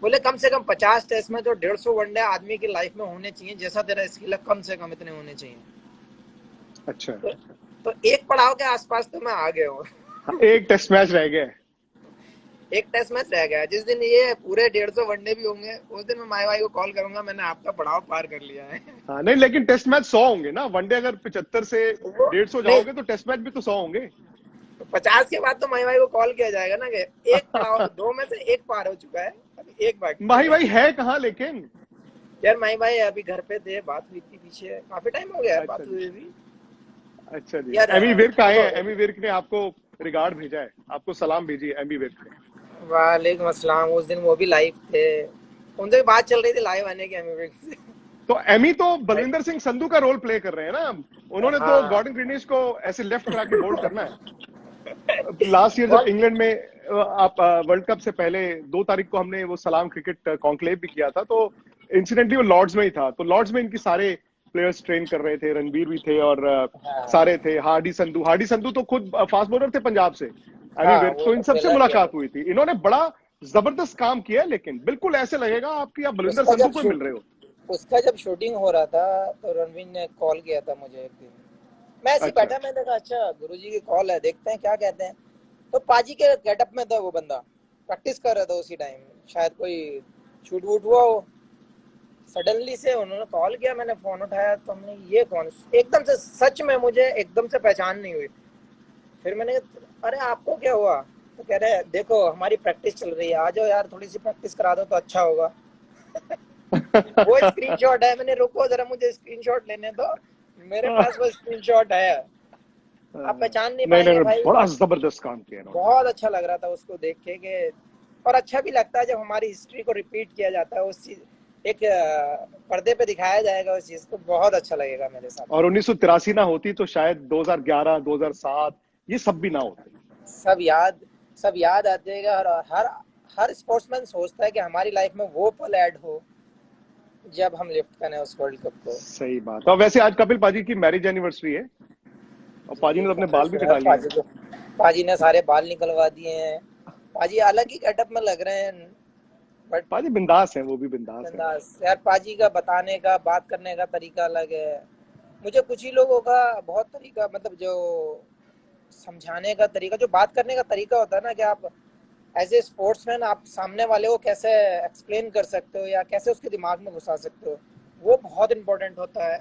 बोले कम से कम 50 टेस्ट में तो 150 वनडे आदमी की लाइफ में होने चाहिए, जैसा तेरा स्किल है कम से कम इतने होने चाहिए। अच्छा, तो एक पड़ाव के आसपास तो मैं आ गया हूँ। एक टेस्ट मैच रह गया है। एक टेस्ट मैच रह गया, जिस दिन ये पूरे 150 वनडे भी होंगे उस दिन मैं माई भाई को कॉल करूंगा, मैंने आपका पड़ाव पार कर लिया है। हाँ नहीं, लेकिन टेस्ट मैच 100 होंगे ना, वनडे अगर 75 से 150 नहीं, जाओगे तो टेस्ट मैच भी तो 100 होंगे। तो 50 के बाद तो माई भाई को कॉल किया जाएगा ना, कि एक पड़ाव, दो में से एक पार हो चुका है, अभी एक बाकी माही भाई है कहाँ लेकिन? यार माई भाई अभी घर पे थे, बात हुई थी पीछे, काफी टाइम हो गया है अच्छा बात हुई भी। अच्छा जी, यार एमी विर्क आए हैं, तो एमी विर्क ने आपको रिगार्ड भेजा है, आपको सलाम भेजी है एमी विर्क ने। वालेकुम अस्सलाम, उस दिन वो भी लाइव थे, उनसे भी बात चल रही थी लाइव आने की एमी से। तो एमी तो बलविंदर सिंह संधू का रोल प्ले कर रहे हैं ना, उन्होंने तो हाँ, गॉर्डन ग्रीनिश को ऐसे लेफ्ट करा के बोल्ड करना है। लास्ट ईयर जब बहुत इंग्लैंड में आप वर्ल्ड कप से पहले 2 तारीख को हमने वो सलाम क्रिकेट कॉन्क्लेव भी किया था, तो इंसिडेंटली वो लॉर्ड्स में ही था, तो लॉर्ड्स में इनकी सारे प्लेयर्स ट्रेन कर रहे थे, रणबीर भी थे और हाँ, सारे थे, हार्डी संधू तो खुद फास्ट बॉलर थे पंजाब से, एमी हाँ, विर्क, वो तो इन सबसे स्पिनर भी है। मुलाकात हुई थी, इन्होंने बड़ा जबरदस्त काम किया है, लेकिन बिल्कुल ऐसे लगेगा आपकी आप बलविंदर उसका संधू जब को ही मिल रहे हो। उसका जब शूटिंग हो रहा था तो रणवीर ने कॉल किया था मुझे एक दिन, मैं ऐसे ही अच्छा, बैठा, मैंने कहा अच्छा गुरुजी की कॉल है, देखते हैं क्या कहते हैं। तो पाजी के गेटअप में था वो बंदा, प्रैक्टिस कर रहा था उसी टाइम, शायद कोई शूट वूट हुआ हो। सडनली से उन्होंने कॉल किया, मैंने फोन उठाया तो हमने, ये कौन, एकदम से सच में मुझे एकदम से पहचान नहीं हुई। फिर मैंने कहा, अरे आपको क्या हुआ? तो कह रहे देखो हमारी प्रैक्टिस चल रही है, आ जाओ यार थोड़ी सी प्रैक्टिस करा दो तो अच्छा होगा। वो स्क्रीनशॉट है, मैंने, रुको जरा मुझे स्क्रीनशॉट लेने दो, मेरे पास वो स्क्रीनशॉट है। आप पहचान नहीं नहीं पाएंगे नहीं, भाई। बड़ा जबरदस्त काम किया इन्होंने। बहुत अच्छा लग रहा था उसको देख के, और अच्छा भी लगता है जब हमारी हिस्ट्री को रिपीट किया जाता है, उस चीज एक पर्दे पे दिखाया जाएगा उस चीज को, बहुत अच्छा लगेगा मेरे साथ। और 1983 ना होती तो शायद 2011 2007 ये सब भी ना होते। सब याद सब याद आते हैं, और हर हर स्पोर्ट्समैन सोचता है कि हमारी लाइफ में वो पल ऐड हो जब हम लिफ्ट करें उस वर्ल्ड कप को। सही बात। और वैसे आज कपिल पाजी की मैरिज एनिवर्सरी है और पाजी ने तो अपने बाल भी कटा लिए हैं। पाजी ने सारे बाल निकलवा दिए हैं, पाजी अलग ही गेटअप में लग रहे हैं, बट पाजी बिंदास है, वो भी बिंदास है। बिंदास यार। पाजी का बताने का, बात करने का तरीका अलग है। मुझे कुछ ही लोगों का बहुत तरीका, मतलब जो समझाने का तरीका, जो बात करने का तरीका होता है ना, कि आप एज ए स्पोर्ट्समैन आप सामने वाले को कैसे एक्सप्लेन कर सकते हो या कैसे उसके दिमाग में घुसा सकते हो, वो बहुत इंपॉर्टेंट होता है।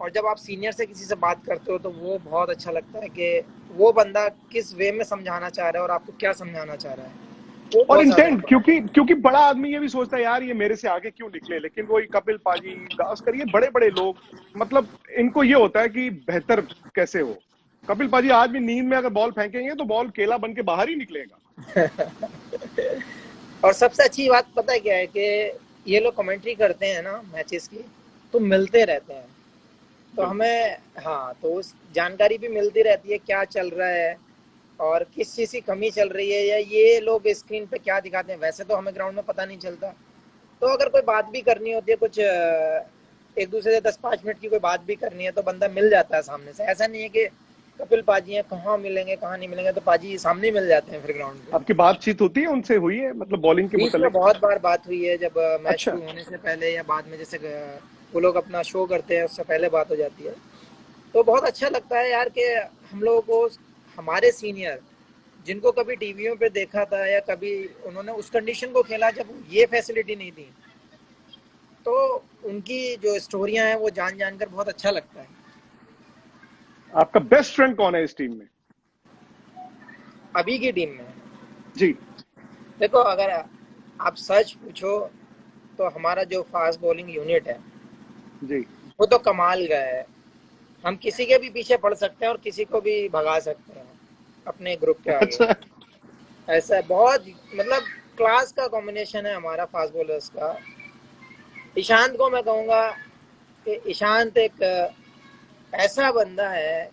और जब आप सीनियर से किसी से बात करते हो तो वो बहुत अच्छा लगता है कि वो बंदा किस वे में समझाना चाह रहा है और आपको क्या समझाना चाह रहा है, वो और बहुत ज्यादा इंटेंट, क्योंकि बड़ा आदमी ये भी सोचता है यार ये मेरे से आगे क्यों निकले, लेकिन वही कपिल पाजी, गावस्कर, ये बड़े बड़े लोग, मतलब इनको ये होता है कि बेहतर कैसे हो। कपिल पाजी आज भी नींद में अगर बॉल फेंकेंगे तो बॉल केला बन के बाहर ही निकलेगा। और सबसे अच्छी बात पता है क्या है, कि ये लोग कमेंट्री करते हैं ना मैचेस की, तो मिलते रहते हैं, तो हमें, हाँ, तो उस जानकारी भी मिलती रहती है क्या चल रहा है और किस चीज़ की कमी चल रही है, या ये लोग स्क्रीन पे क्या दिखाते हैं। वैसे तो हमें ग्राउंड में पता नहीं चलता, तो अगर कोई बात भी करनी होती है, कुछ एक दूसरे से 10-5 मिनट की कोई बात भी करनी है, तो बंदा मिल जाता है सामने से। ऐसा नहीं है कि कपिल पाजी हैं, कहाँ मिलेंगे कहाँ नहीं मिलेंगे, तो पाजी सामने ही मिल जाते हैं फिर ग्राउंड पे। आपकी बातचीत होती है उनसे, हुई है मतलब बॉलिंग के बीच में मुतालिक? बहुत बार बात हुई है, जब मैच अच्छा, शुरू होने से पहले या बाद में, जैसे वो लोग अपना शो करते हैं उससे पहले बात हो जाती है। तो बहुत अच्छा लगता है यार कि हम लोगों को हमारे सीनियर, जिनको कभी टीवियों पे देखा था या कभी उन्होंने उस कंडीशन को खेला जब ये फैसिलिटी नहीं थी, तो उनकी जो स्टोरियां हैं वो जान जानकर बहुत अच्छा लगता है। आपका बेस्ट फ्रेंड कौन है इस टीम में? अभी की टीम में जी देखो, अगर आप सच पूछो तो हमारा जो फास्ट बॉलिंग यूनिट है जी, वो तो कमाल का है। हम किसी के भी पीछे पड़ सकते हैं और किसी को भी भगा सकते हैं अपने ग्रुप के आगे। अच्छा, ऐसा है, बहुत मतलब क्लास का कॉम्बिनेशन है हमारा फास्ट बॉलर्स का। ईशांत को मैं कहूँगा कि ईशांत एक ऐसा बंदा है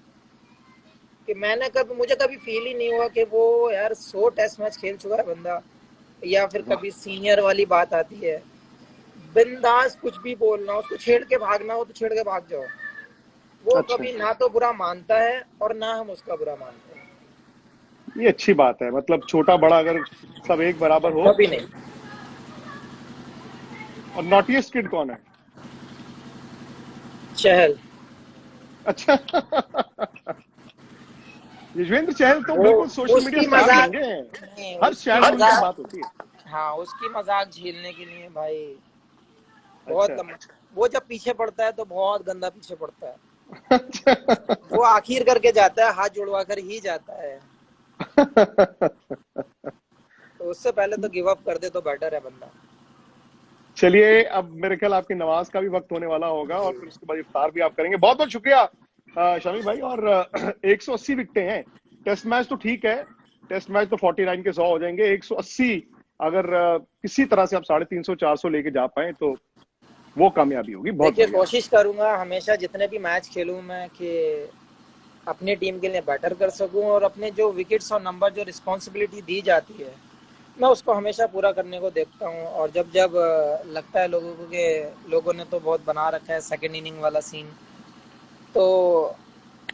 कि मुझे कभी फील ही नहीं हुआ कि वो यार 100 टेस्ट मैच खेल चुका है बंदा, या फिर वाह। कभी सीनियर वाली बात आती है, बिंदास कुछ भी बोलना, उसको छेड़ के भागना हो तो छेड़ के भाग जाओ। वो अच्छा, कभी ना तो बुरा मानता है और ना हम उसका बुरा मानते हैं। ये अच्छी बात है, मतलब छोटा बड़ा अगर सब एक बराबर हो। कभी नहीं। और नॉटीएस्ट किड कौन है? चहल। अच्छा। युजवेंद्र चहल तो वो बिल्कुल सोशल मीडिया उसकी स्टार बन मजाक गए हैं। नहीं, हर उसकी चैनल उनकी मजाक, बात होती है। हाँ उसकी मजाक झेलने के लिए भाई बहुत अच्छा। लंबा। वो जब पीछे पड़ता है तो बहुत गंदा पीछे पड़ता है। वो अच्छा। आखिर करके जाता है, हाथ जुड़वा कर ही जाता है। तो उससे पहले तो गिव अप कर दे तो बेटर है बंदा। चलिए, अब मेरे ख्याल आपकी नमाज का भी वक्त होने वाला होगा और फिर उसके बाद इफ्तार भी आप करेंगे। बहुत बहुत शुक्रिया शमी भाई। और 180 विकेटें हैं। टेस्ट मैच तो ठीक है, टेस्ट मैच तो 49 के 100 हो जाएंगे। 180 अगर किसी तरह से आप 350 400 लेके जा पाए तो वो कामयाबी होगी। बहुत देखिए बढ़िया। कोशिश करूंगा हमेशा जितने भी मैच खेलूं मैं कि अपनी टीम के लिए बेटर कर सकूं, और अपने जो विकेट्स और नंबर जो रिस्पॉन्सिबिलिटी दी जाती है मैं उसको हमेशा पूरा करने को देखता हूं। और जब जब लगता है लोगों को कि लोगों ने तो बहुत बना रखा है सेकेंड इनिंग वाला सीन, तो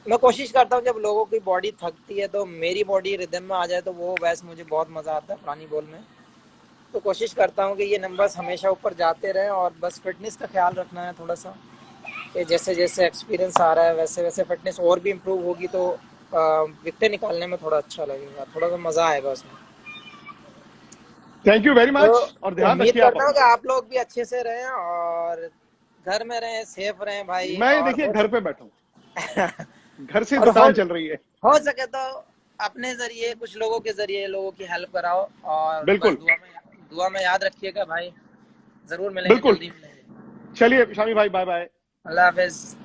मैं कोशिश करता हूँ जब लोगों की बॉडी थकती है तो मेरी बॉडी रिदम में आ जाए, तो वो वैसे मुझे बहुत मज़ा आता है पुरानी बॉल में। तो कोशिश करता हूँ कि ये नंबर्स हमेशा ऊपर जाते रहें, और बस फिटनेस का ख्याल रखना है थोड़ा सा, कि जैसे जैसे एक्सपीरियंस आ रहा है वैसे वैसे फिटनेस और भी इम्प्रूव होगी, तो विकेट निकालने में थोड़ा अच्छा लगेगा, थोड़ा सा मज़ा आएगा उसमें। थैंक यू वेरी तो मच और ध्यान उम्मीद रखिए आप करता हूँ अपना। कि आप लोग भी अच्छे से रहें और घर में रहें, सेफ रहें भाई। मैं और देखिए हो घर पे बैठा हूँ, घर से और दुकान चल रही है। हो सके तो अपने जरिए कुछ लोगों के जरिए लोगों की हेल्प कराओ, और बस बिल्कुल दुआ में याद रखिएगा भाई। जरूर मिलेंगे, बिल्कुल। जल्दी मिलेंगे। चलिए शामी भाई, बाय बाय। अल्लाह हाफिज।